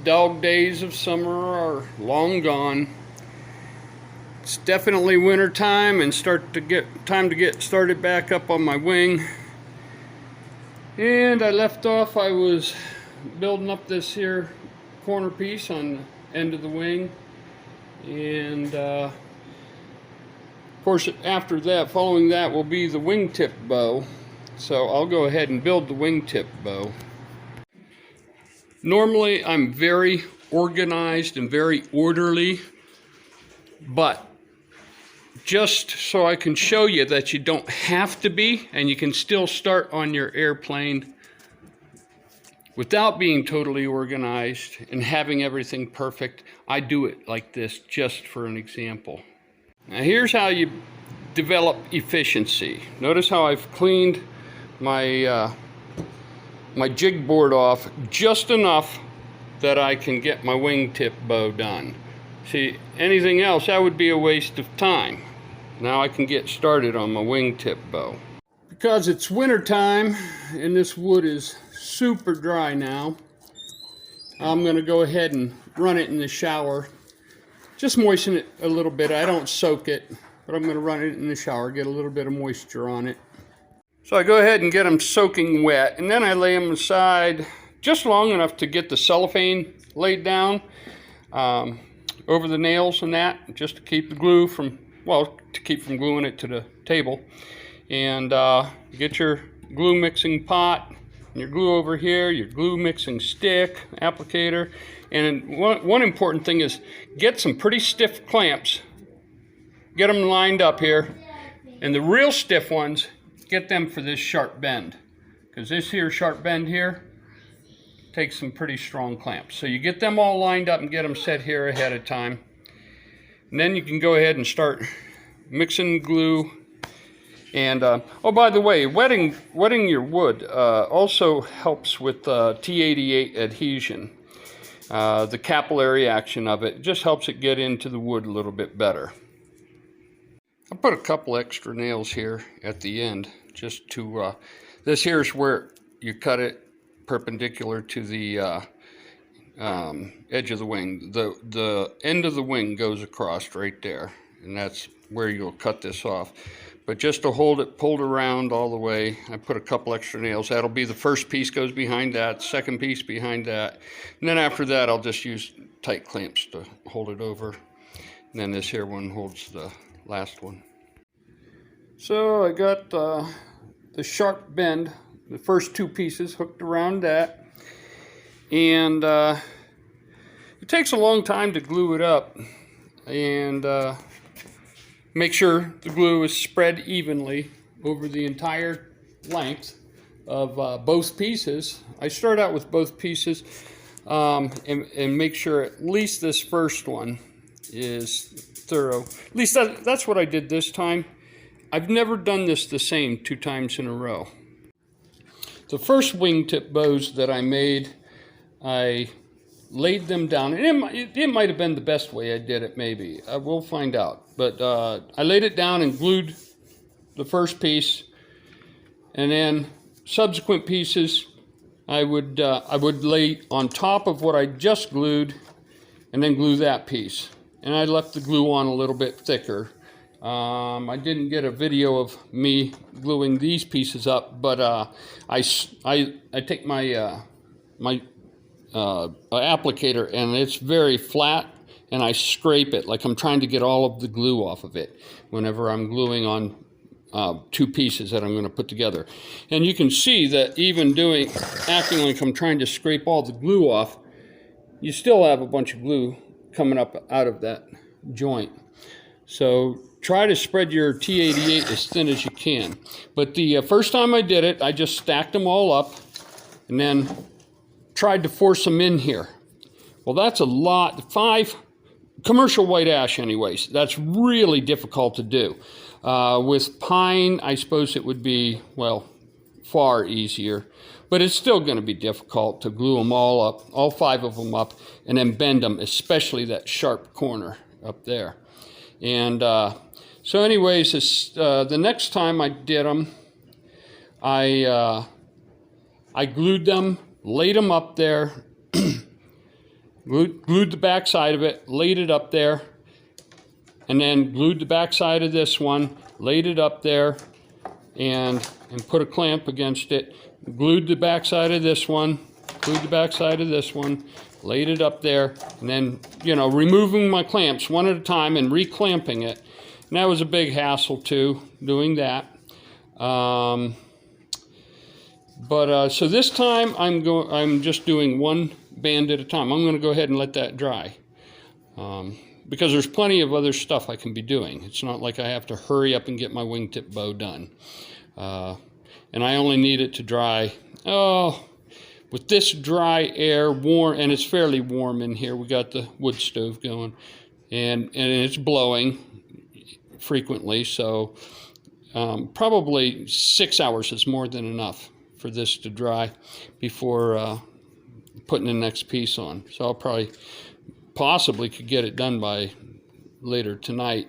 dog days of summer are long gone. It's definitely winter time and time to get started back up on my wing. And I left off, I was building up this here corner piece on the end of the wing. And of course, after that, following that will be the wingtip bow. So I'll go ahead and build the wingtip bow. Normally I'm very organized and very orderly, but just so I can show you that you don't have to be, and you can still start on your airplane without being totally organized and having everything perfect, I do it like this just for an example. Now here's how you develop efficiency. Notice how I've cleaned my my jig board off just enough that I can get my wingtip bow done. See, anything else, that would be a waste of time. Now I can get started on my wingtip bow. Because it's winter time and this wood is super dry now, I'm going to go ahead and run it in the shower. Just moisten it a little bit. I don't soak it, but I'm going to run it in the shower, get a little bit of moisture on it. So I go ahead and get them soaking wet, and then I lay them aside just long enough to get the cellophane laid down over the nails and that, just to keep the glue from, well, to keep from gluing it to the table. And get your glue mixing pot, and your glue over here, your glue mixing stick, applicator. And one important thing is get some pretty stiff clamps. Get them lined up here. And the real stiff ones, get them for this sharp bend. Because this here sharp bend here takes some pretty strong clamps. So you get them all lined up and get them set here ahead of time. And then you can go ahead and start mixing glue. And oh, by the way, wetting your wood also helps with T88 adhesion. The capillary action of it just helps it get into the wood a little bit better. I put a couple extra nails here at the end just to, this here is where you cut it perpendicular to the edge of the wing. The end of the wing goes across right there, and that's where you'll cut this off. But just to hold it pulled around all the way, I put a couple extra nails. That'll be the first piece goes behind that, second piece behind that. And then after that, I'll just use tight clamps to hold it over. And then this here one holds the last one. So I got the sharp bend, the first two pieces hooked around that. And it takes a long time to glue it up. And make sure the glue is spread evenly over the entire length of both pieces. I start out with both pieces and make sure at least this first one is thorough. At least that's what I did this time. I've never done this the same 2 times in a row. The first wingtip bows that I made, I laid them down, and it might have been the best way I did it, maybe. We'll find out. But I laid it down and glued the first piece, and then subsequent pieces I would lay on top of what I just glued, and then glue that piece. And I left the glue on a little bit thicker. I didn't get a video of me gluing these pieces up, but I take my my applicator, and it's very flat, and I scrape it like I'm trying to get all of the glue off of it whenever I'm gluing on 2 pieces that I'm going to put together. And you can see that even acting like I'm trying to scrape all the glue off, you still have a bunch of glue coming up out of that joint. So try to spread your T88 as thin as you can. But the first time I did it, I just stacked them all up and then tried to force them in here. Well, that's a lot. 5 commercial white ash anyways. That's really difficult to do. With pine, I suppose it would be, well, far easier. But it's still going to be difficult to glue them all up, all 5 of them up, and then bend them, especially that sharp corner up there. And so anyways, the next time I did them, I glued them, laid them up there, glued the back side of it, laid it up there, and then glued the back side of this one, laid it up there, and put a clamp against it, glued the back side of this one, glued the back side of this one, laid it up there, and then, you know, removing my clamps one at a time and reclamping it. And that was a big hassle too, doing that. So this time I'm just doing one band at a time. I'm going to go ahead and let that dry. Because there's plenty of other stuff I can be doing. It's not like I have to hurry up and get my wingtip bow done. And I only need it to dry, with this dry air, warm, and it's fairly warm in here. We got the wood stove going, and it's blowing frequently, so probably 6 hours is more than enough for this to dry before putting the next piece on. So I'll possibly could get it done by later tonight.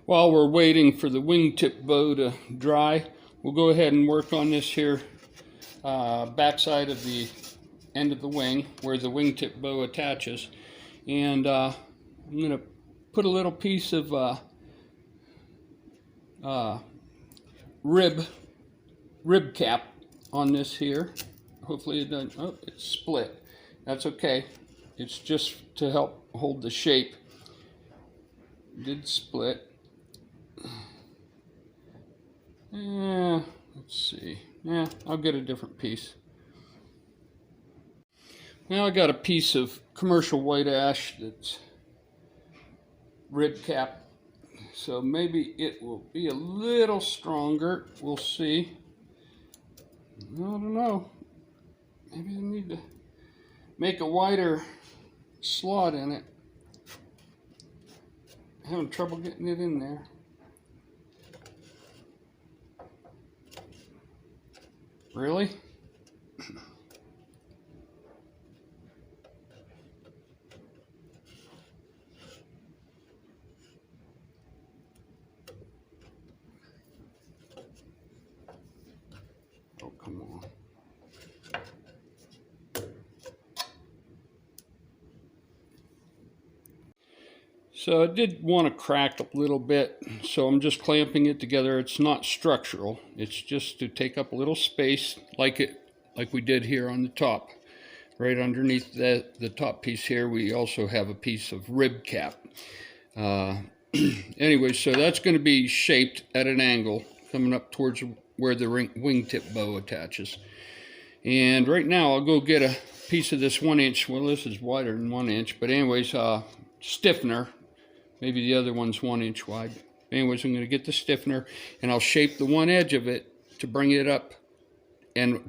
While we're waiting for the wingtip bow to dry, we'll go ahead and work on this here backside of the end of the wing where the wingtip bow attaches. And I'm going to put a little piece of rib cap on this here. Hopefully it doesn't, oh, it's split. That's okay. It's just to help hold the shape. It did split. Let's see. Yeah, I'll get a different piece. Now I got a piece of commercial white ash that's rib cap. So maybe it will be a little stronger. We'll see. I don't know. Maybe I need to make a wider slot in it. I'm having trouble getting it in there. Really? Oh, come on. So I did want to crack a little bit, so I'm just clamping it together. It's not structural. It's just to take up a little space like we did here on the top. Right underneath the top piece here, we also have a piece of rib cap. Anyway, so that's going to be shaped at an angle, coming up towards where the wingtip bow attaches. And right now I'll go get a piece of this 1 inch, well this is wider than 1 inch, but anyways, stiffener. Maybe the other one's 1 inch wide. Anyways, I'm going to get the stiffener and I'll shape the one edge of it to bring it up and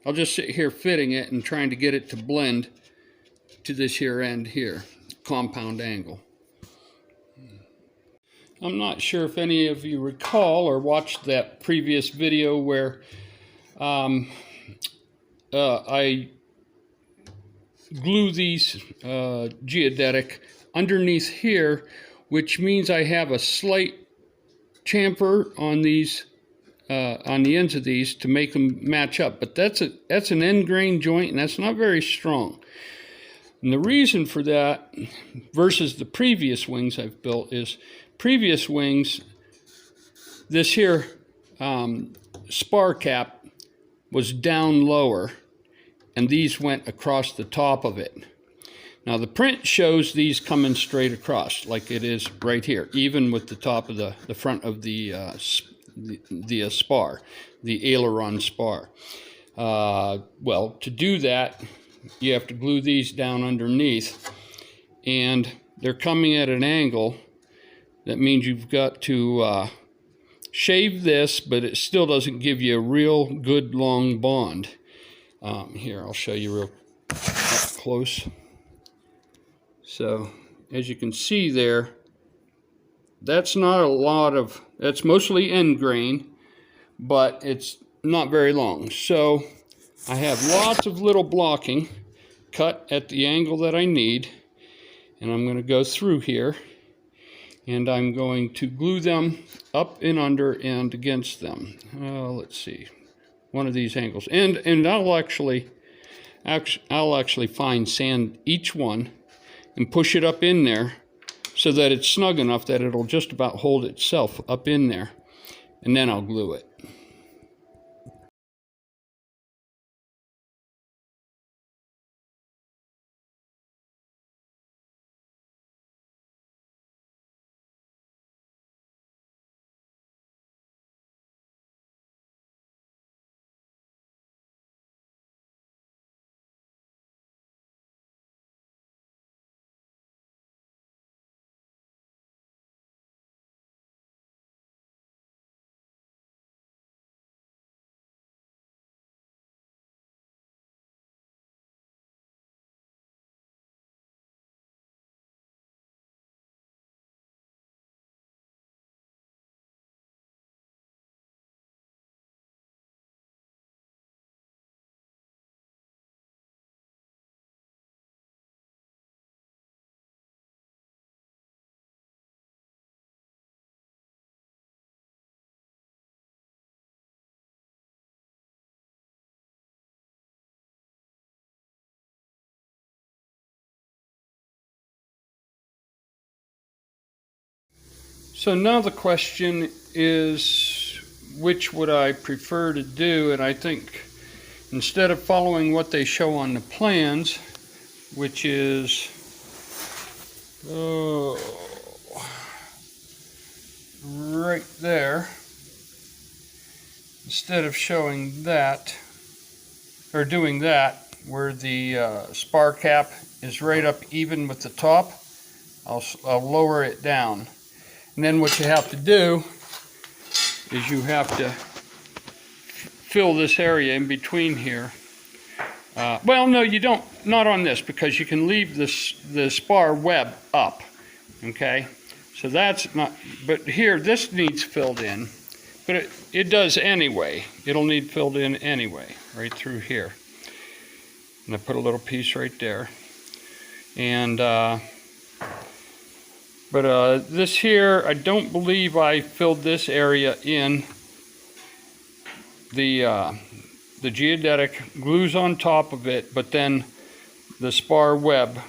I'll just sit here fitting it and trying to get it to blend to this here end here, compound angle. I'm not sure if any of you recall or watched that previous video where I glue these geodetic underneath here, which means I have a slight chamfer on these, on the ends of these to make them match up. But that's an end grain joint, and that's not very strong. And the reason for that versus the previous wings I've built is previous wings, this here spar cap was down lower, and these went across the top of it. Now the print shows these coming straight across like it is right here, even with the top of the front of the spar, the aileron spar. Well, to do that, you have to glue these down underneath, and they're coming at an angle. That means you've got to shave this, but it still doesn't give you a real good long bond. Here, I'll show you real up close. So, as you can see there, that's not a lot of, that's mostly end grain, but it's not very long. So, I have lots of little blocking cut at the angle that I need, and I'm going to go through here, and I'm going to glue them up and under and against them. Let's see, one of these angles, and I'll actually I'll actually fine sand each one and push it up in there so that it's snug enough that it'll just about hold itself up in there. And then I'll glue it. So now the question is, which would I prefer to do? And I think instead of following what they show on the plans, which is right there, instead of showing that, or doing that, where the spar cap is right up even with the top, I'll lower it down. And then what you have to do is you have to fill this area in between here. Well, no, you don't, not on this, because you can leave the spar web up, okay? So that's not, but here, this needs filled in, but it does anyway. It'll need filled in anyway, right through here. And I put a little piece right there. And, this here, I don't believe I filled this area in. The geodetic glues on top of it, but then the spar web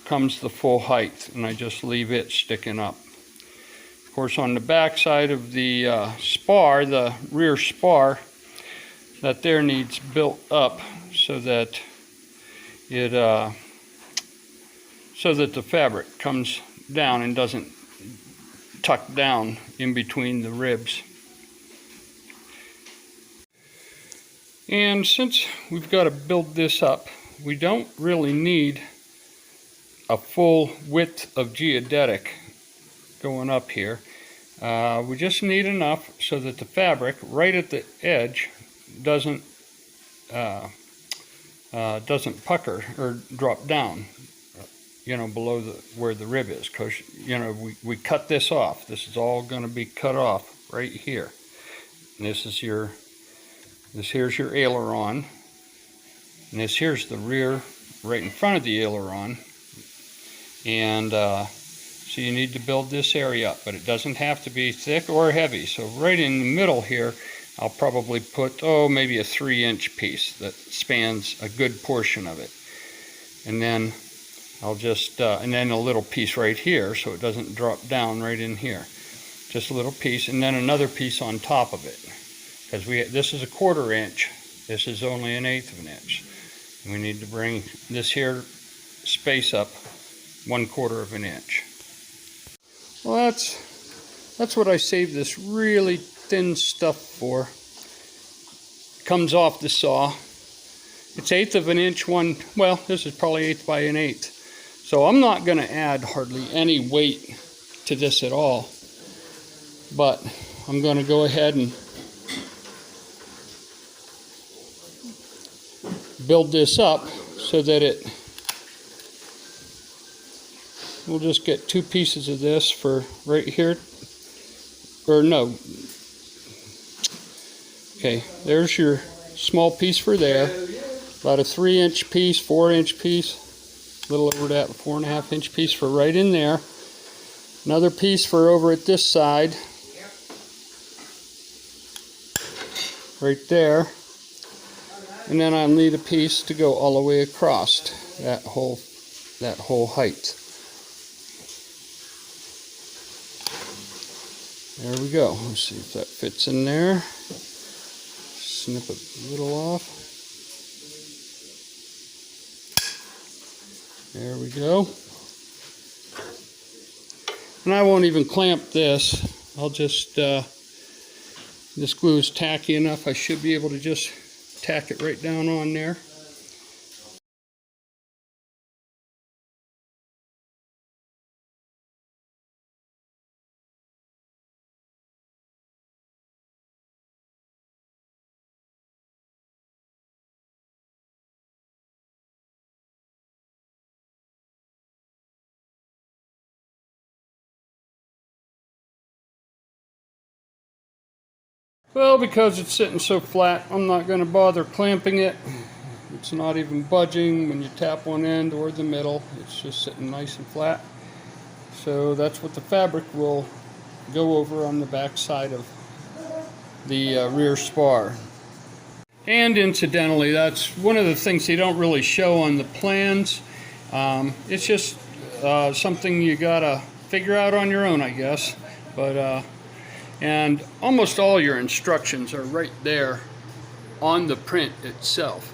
comes the full height, and I just leave it sticking up. Of course, on the back side of the spar, the rear spar, that there needs built up so that it so that the fabric comes down and doesn't tuck down in between the ribs. And since we've got to build this up, we don't really need a full width of geodetic going up here. We just need enough so that the fabric right at the edge doesn't pucker or drop down, you know, below where the rib is, because, you know, we cut this off. This is all going to be cut off right here. And here's your aileron, and this here's the rear right in front of the aileron. And so you need to build this area up, but it doesn't have to be thick or heavy. So right in the middle here, I'll probably put, maybe a 3-inch piece that spans a good portion of it. And then I'll just, and then a little piece right here so it doesn't drop down right in here. Just a little piece, and then another piece on top of it. Because this is a 1/4 inch, this is only 1/8 of an inch. And we need to bring this here space up 1/4 of an inch. Well, that's what I saved this really thin stuff for. It comes off the saw. It's 1/8 of an inch well, this is probably 1/8 by 1/8. So I'm not going to add hardly any weight to this at all. But I'm going to go ahead and build this up so that we'll just get 2 pieces of this for right here, or no, okay, there's your small piece for there, about a 3-inch piece, 4-inch piece, a little over that, 4.5-inch piece for right in there, another piece for over at this side, right there, And then I'll need a piece to go all the way across that whole height. There we go. Let's see if that fits in there. Snip a little off. There we go. And I won't even clamp this. I'll just, this glue is tacky enough, I should be able to just tack it right down on there. Well, because it's sitting so flat, I'm not going to bother clamping it. It's not even budging when you tap one end or the middle. It's just sitting nice and flat. So that's what the fabric will go over on the back side of the rear spar. And incidentally, that's one of the things they don't really show on the plans. It's just something you gotta figure out on your own, I guess. But and almost all your instructions are right there on the print itself.